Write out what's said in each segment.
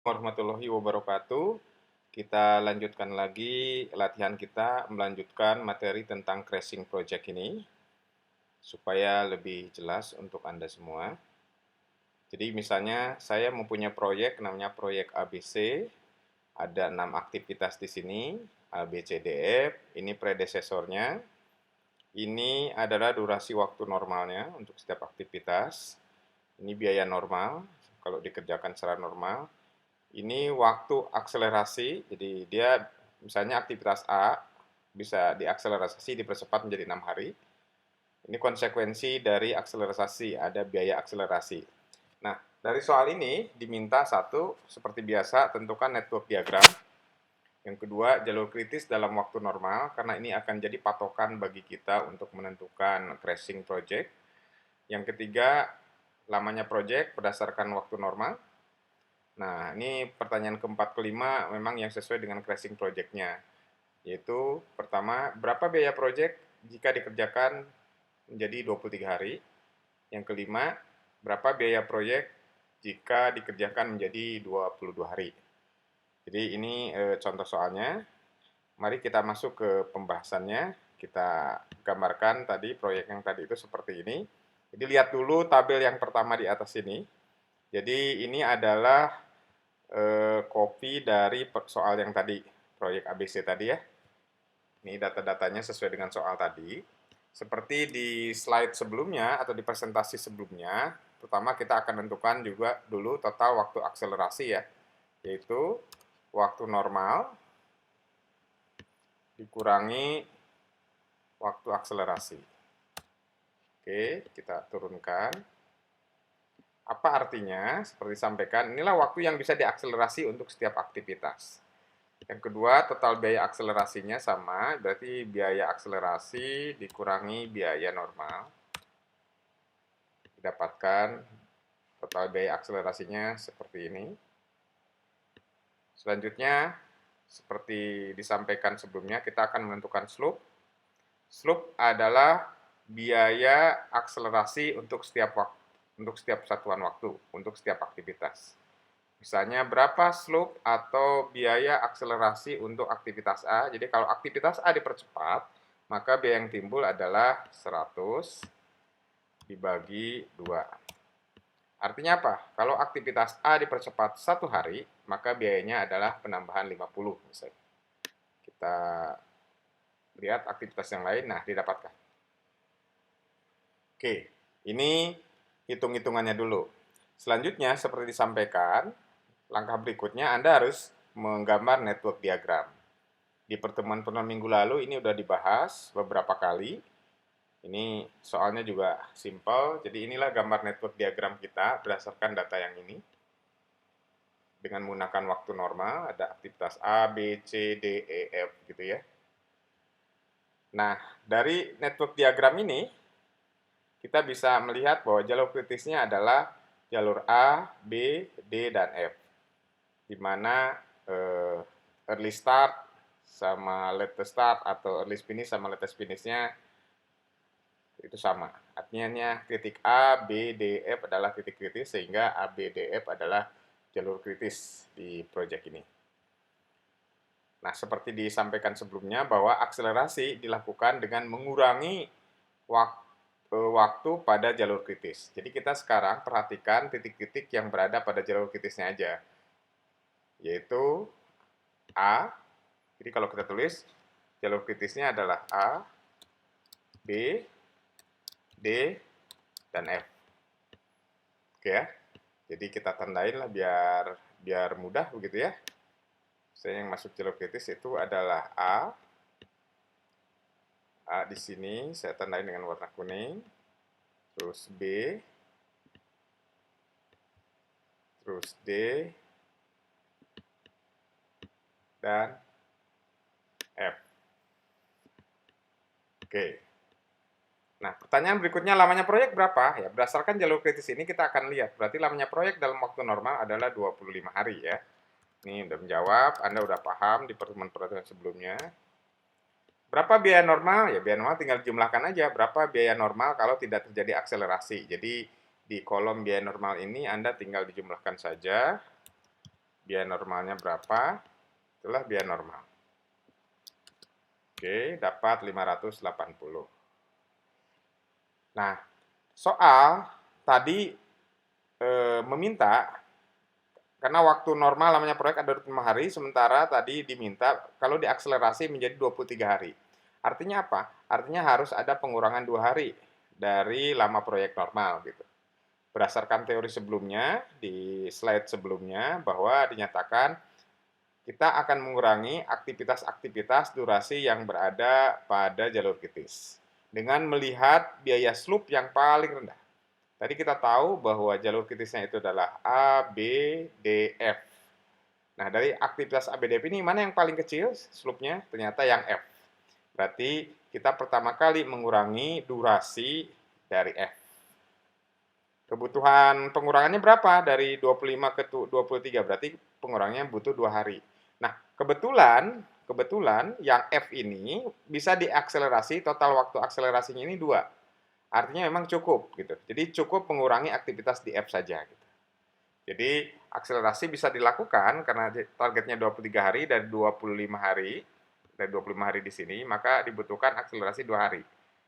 Warahmatullahi wabarakatuh. Kita lanjutkan lagi latihan kita melanjutkan materi tentang crashing project ini supaya lebih jelas untuk Anda semua. Jadi misalnya saya mempunyai proyek namanya proyek ABC, ada 6 aktivitas di sini, A, B, C, D, F, ini predesesornya. Ini adalah durasi waktu normalnya untuk setiap aktivitas. Ini biaya normal kalau dikerjakan secara normal. Ini waktu akselerasi, jadi dia misalnya aktivitas A bisa diakselerasi, dipercepat menjadi 6 hari. Ini konsekuensi dari akselerasi, ada biaya akselerasi. Nah, dari soal ini diminta satu, seperti biasa, tentukan network diagram. Yang kedua, jalur kritis dalam waktu normal, karena ini akan jadi patokan bagi kita untuk menentukan crashing project. Yang ketiga, lamanya project berdasarkan waktu normal. Nah, ini pertanyaan keempat kelima memang yang sesuai dengan crashing project-nya. Yaitu, pertama, berapa biaya project jika dikerjakan menjadi 23 hari? Yang kelima, berapa biaya project jika dikerjakan menjadi 22 hari? Jadi ini contoh soalnya. Mari kita masuk ke pembahasannya. Kita gambarkan tadi proyek yang tadi itu seperti ini. Jadi lihat dulu tabel yang pertama di atas ini. Jadi ini adalah copy dari soal yang tadi, proyek ABC tadi ya. Ini data-datanya sesuai dengan soal tadi. Seperti di slide sebelumnya atau di presentasi sebelumnya, pertama kita akan tentukan juga dulu total waktu akselerasi ya, yaitu waktu normal dikurangi waktu akselerasi. Oke, kita turunkan. Apa artinya? Seperti disampaikan, inilah waktu yang bisa diakselerasi untuk setiap aktivitas. Yang kedua, total biaya akselerasinya sama, berarti biaya akselerasi dikurangi biaya normal. Didapatkan total biaya akselerasinya seperti ini. Selanjutnya, seperti disampaikan sebelumnya, kita akan menentukan slope. Slope adalah biaya akselerasi untuk setiap satuan waktu, untuk setiap aktivitas. Misalnya berapa slope atau biaya akselerasi untuk aktivitas A. Jadi kalau aktivitas A dipercepat, maka biaya yang timbul adalah 100 dibagi 2. Artinya apa? Kalau aktivitas A dipercepat 1 hari, maka biayanya adalah penambahan 50 misalnya. Kita lihat aktivitas yang lain, nah didapatkan. Oke, ini hitung-hitungannya dulu. Selanjutnya, seperti disampaikan, langkah berikutnya Anda harus menggambar network diagram. Di pertemuan-pertemuan minggu lalu ini sudah dibahas beberapa kali. Ini soalnya juga simple, jadi inilah gambar network diagram kita berdasarkan data yang ini. Dengan menggunakan waktu normal, ada aktivitas A, B, C, D, E, F gitu ya. Nah, dari network diagram ini, kita bisa melihat bahwa jalur kritisnya adalah jalur A, B, D, dan F. Di mana early start sama latest start atau early finish sama latest finish-nya itu sama. Artinya titik A, B, D, F adalah titik kritis sehingga A, B, D, F adalah jalur kritis di proyek ini. Nah, seperti disampaikan sebelumnya bahwa akselerasi dilakukan dengan mengurangi waktu pada jalur kritis. Jadi kita sekarang perhatikan titik-titik yang berada pada jalur kritisnya aja. Yaitu A. Jadi kalau kita tulis jalur kritisnya adalah A, B, D, dan F. Oke ya. Jadi kita tandain lah biar mudah begitu ya. Saya yang masuk jalur kritis itu adalah A. A di sini saya tandain dengan warna kuning. Terus B. Terus D. Dan F. Oke. Nah, pertanyaan berikutnya, lamanya proyek berapa? Ya, berdasarkan jalur kritis ini kita akan lihat. Berarti lamanya proyek dalam waktu normal adalah 25 hari ya. Ini udah menjawab, Anda udah paham di pertemuan-pertemuan sebelumnya. Berapa biaya normal? Ya, biaya normal tinggal jumlahkan aja. Berapa biaya normal kalau tidak terjadi akselerasi. Jadi, di kolom biaya normal ini Anda tinggal dijumlahkan saja. biaya normalnya berapa? Itulah biaya normal. Oke, dapat 580. Nah, soal tadi meminta, karena waktu normal namanya proyek ada 25 hari, sementara tadi diminta kalau diakselerasi menjadi 23 hari. Artinya apa? Artinya harus ada pengurangan 2 hari dari lama proyek normal gitu. Berdasarkan teori sebelumnya, di slide sebelumnya, bahwa dinyatakan kita akan mengurangi aktivitas-aktivitas durasi yang berada pada jalur kritis dengan melihat biaya slope yang paling rendah. Tadi kita tahu bahwa jalur kritisnya itu adalah A, B, D, F. Nah, dari aktivitas A, B, D, F ini mana yang paling kecil slope-nya? Ternyata yang F. Berarti kita pertama kali mengurangi durasi dari F. Kebutuhan pengurangannya berapa? Dari 25 ke 23, berarti pengurangannya butuh 2 hari. Nah, kebetulan yang F ini bisa diakselerasi, total waktu akselerasinya ini 2. Artinya memang cukup gitu. Jadi cukup mengurangi aktivitas di F saja gitu. Jadi akselerasi bisa dilakukan karena targetnya 23 hari dari 25 hari. Dari 25 hari di sini, maka dibutuhkan akselerasi 2 hari.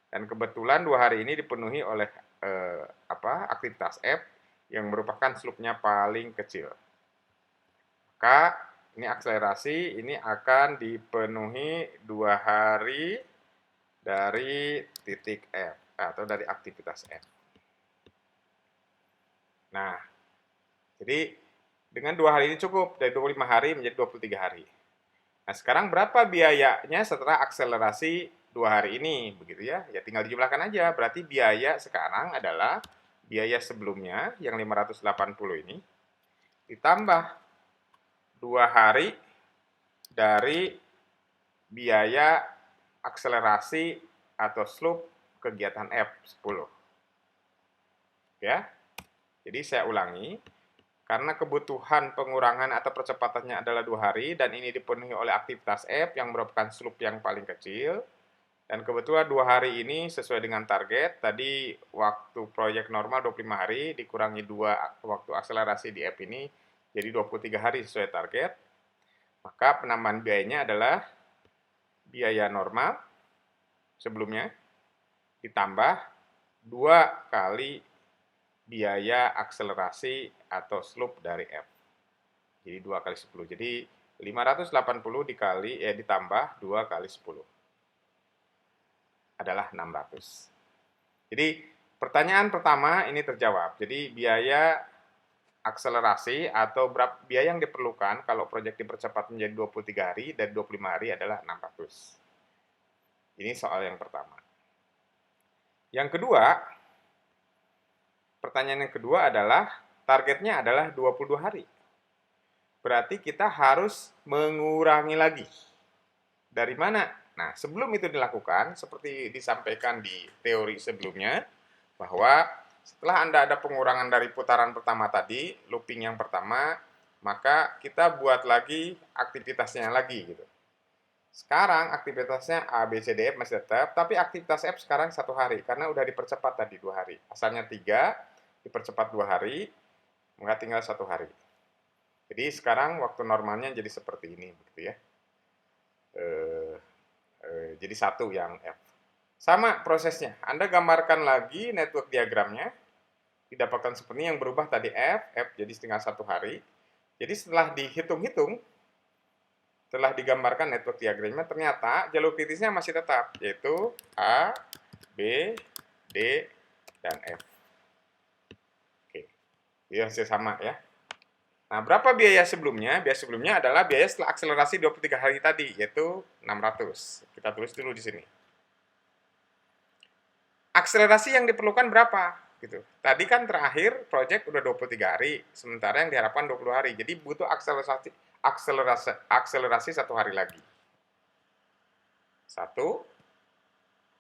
Dan kebetulan 2 hari ini dipenuhi oleh aktivitas F yang merupakan slope-nya paling kecil. Maka ini akselerasi ini akan dipenuhi 2 hari dari titik F atau dari aktivitas F. Nah, jadi dengan 2 hari ini cukup, dari 25 hari menjadi 23 hari. Nah, sekarang berapa biayanya setelah akselerasi 2 hari ini, begitu ya? Ya tinggal dijumlahkan aja, berarti biaya sekarang adalah biaya sebelumnya yang 580 ini, ditambah 2 hari dari biaya akselerasi atau slope kegiatan F10. Ya, jadi saya ulangi, karena kebutuhan pengurangan atau percepatannya adalah 2 hari, dan ini dipenuhi oleh aktivitas F yang merupakan slope yang paling kecil, dan kebetulan 2 hari ini sesuai dengan target, tadi waktu proyek normal 25 hari, dikurangi 2 waktu akselerasi di F ini, jadi 23 hari sesuai target, maka penambahan biayanya adalah biaya normal sebelumnya, ditambah 2 kali biaya akselerasi atau slope dari F. Jadi 2 kali 10. Jadi 580 ditambah 2 kali 10 adalah 600. Jadi pertanyaan pertama ini terjawab. Jadi biaya akselerasi atau biaya yang diperlukan kalau proyek dipercepat menjadi 23 hari dan 25 hari adalah 600. Ini soal yang pertama. Yang kedua, pertanyaan yang kedua adalah targetnya adalah 22 hari. Berarti kita harus mengurangi lagi. Dari mana? Nah, sebelum itu dilakukan, seperti disampaikan di teori sebelumnya, bahwa setelah Anda ada pengurangan dari putaran pertama tadi, looping yang pertama, maka kita buat lagi aktivitasnya lagi gitu. Sekarang aktivitasnya A, B, C, D, F masih tetap, tapi aktivitas F sekarang 1 hari, karena udah dipercepat tadi 2 hari. Asalnya 3, dipercepat 2 hari, maka tinggal 1 hari. Jadi sekarang waktu normalnya jadi seperti ini, begitu ya. Jadi 1 yang F. Sama prosesnya, Anda gambarkan lagi network diagramnya, didapatkan seperti yang berubah tadi F jadi tinggal 1 hari. Jadi setelah dihitung-hitung, setelah digambarkan network diagramnya, ternyata jalur kritisnya masih tetap, yaitu A, B, D, dan F. Oke, ini hasil sama ya. Nah, berapa biaya sebelumnya? Biaya sebelumnya adalah biaya setelah akselerasi 23 hari tadi, yaitu 600. Kita tulis dulu di sini. Akselerasi yang diperlukan berapa? Gitu. Tadi kan terakhir proyek udah 23 hari, sementara yang diharapkan 20 hari. Jadi butuh akselerasi 1 hari lagi. 1.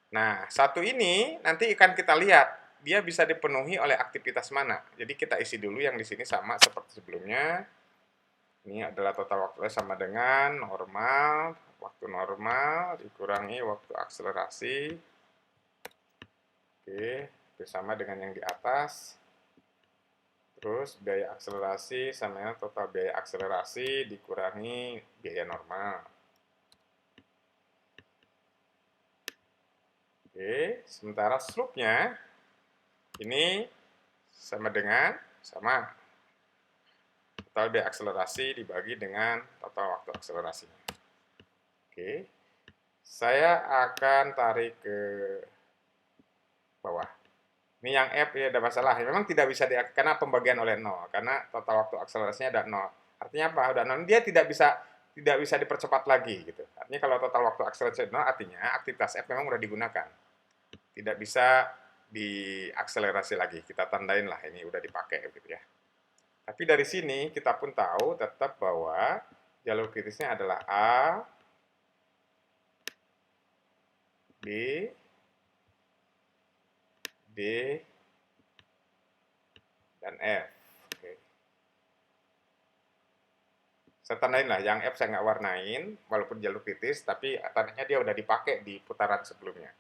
Nah, 1 ini nanti akan kita lihat dia bisa dipenuhi oleh aktivitas mana. Jadi kita isi dulu yang di sini sama seperti sebelumnya. Ini adalah total waktunya sama dengan normal, waktu normal dikurangi waktu akselerasi. Oke, itu sama dengan yang di atas. Terus biaya akselerasi sama total biaya akselerasi dikurangi biaya normal. Oke, sementara slope-nya ini sama total biaya akselerasi dibagi dengan total waktu akselerasinya. Oke, saya akan tarik ke bawah. Ini yang F ya ada masalah. Memang tidak bisa karena pembagian oleh 0, karena total waktu akselerasinya ada 0. Artinya apa? Udah 0, dia tidak bisa dipercepat lagi gitu. Artinya kalau total waktu akselerasi 0, artinya aktivitas F memang udah digunakan. Tidak bisa diakselerasi lagi. Kita tandain lah ini udah dipakai gitu ya. Tapi dari sini kita pun tahu tetap bahwa jalur kritisnya adalah A, B, D, dan F. Oke. Saya tandain lah, yang F saya nggak warnain, walaupun jalur kritis, tapi tandanya dia udah dipakai di putaran sebelumnya.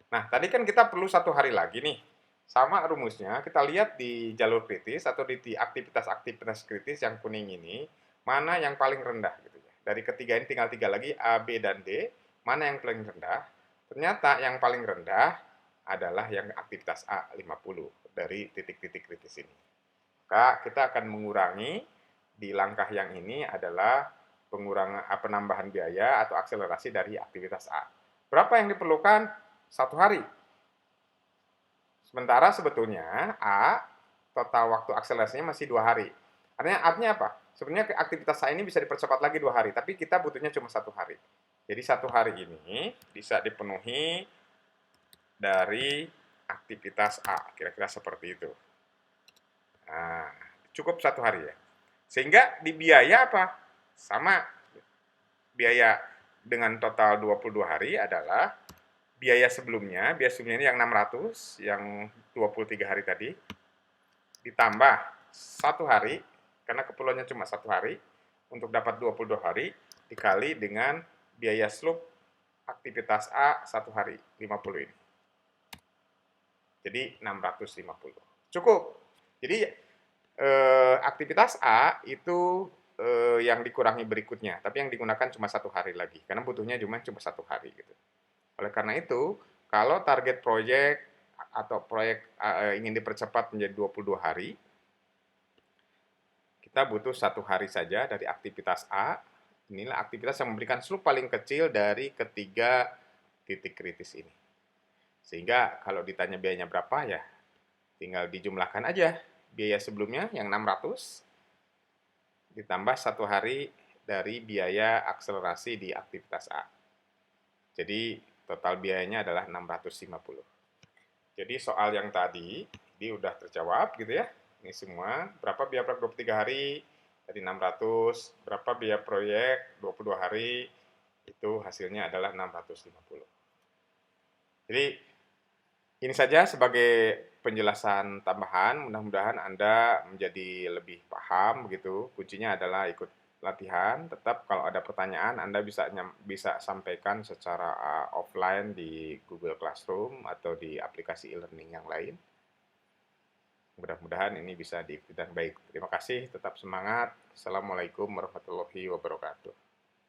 Nah, tadi kan kita perlu 1 hari lagi nih. Sama rumusnya, kita lihat di jalur kritis atau di aktivitas-aktivitas kritis yang kuning ini, mana yang paling rendah gitu ya. Dari ketiga ini tinggal 3 lagi, A, B, dan D, mana yang paling rendah? Ternyata yang paling rendah adalah yang aktivitas A, 50, dari titik-titik kritis ini. Maka kita akan mengurangi di langkah yang ini adalah penambahan biaya atau akselerasi dari aktivitas A. Berapa yang diperlukan? 1 hari. Sementara sebetulnya A, total waktu akselerasinya masih 2 hari. Artinya apa? Sebenarnya aktivitas A ini bisa dipercepat lagi 2 hari, tapi kita butuhnya cuma 1 hari. Jadi 1 hari ini bisa dipenuhi dari aktivitas A, kira-kira seperti itu. Nah, cukup 1 hari ya. Sehingga di biaya apa? Sama. Biaya dengan total 22 hari adalah biaya sebelumnya ini yang 600, yang 23 hari tadi, ditambah 1 hari, karena keperluannya cuma 1 hari, untuk dapat 22 hari, dikali dengan biaya slope aktivitas A 1 hari, 50 ini. Jadi 650. Cukup. Jadi aktivitas A itu yang dikurangi berikutnya, tapi yang digunakan cuma 1 hari lagi, karena butuhnya cuma 1 hari gitu. Oleh karena itu, kalau target proyek atau proyek ingin dipercepat menjadi 22 hari, kita butuh 1 hari saja dari aktivitas A. Inilah aktivitas yang memberikan slope paling kecil dari ketiga titik kritis ini. Sehingga kalau ditanya biayanya berapa ya, tinggal dijumlahkan aja. Biaya sebelumnya yang 600, ditambah 1 hari dari biaya akselerasi di aktivitas A. Jadi total biayanya adalah 650. Jadi soal yang tadi, ini udah terjawab gitu ya. Ini semua, berapa biaya proyek 23 hari, dari 600, berapa biaya proyek 22 hari, itu hasilnya adalah 650. Jadi ini saja sebagai penjelasan tambahan, mudah-mudahan Anda menjadi lebih paham begitu. Kuncinya adalah ikut latihan. Tetap kalau ada pertanyaan Anda bisa sampaikan secara offline di Google Classroom atau di aplikasi e-learning yang lain. Mudah-mudahan ini bisa diikuti dengan baik. Terima kasih, tetap semangat. Assalamualaikum warahmatullahi wabarakatuh.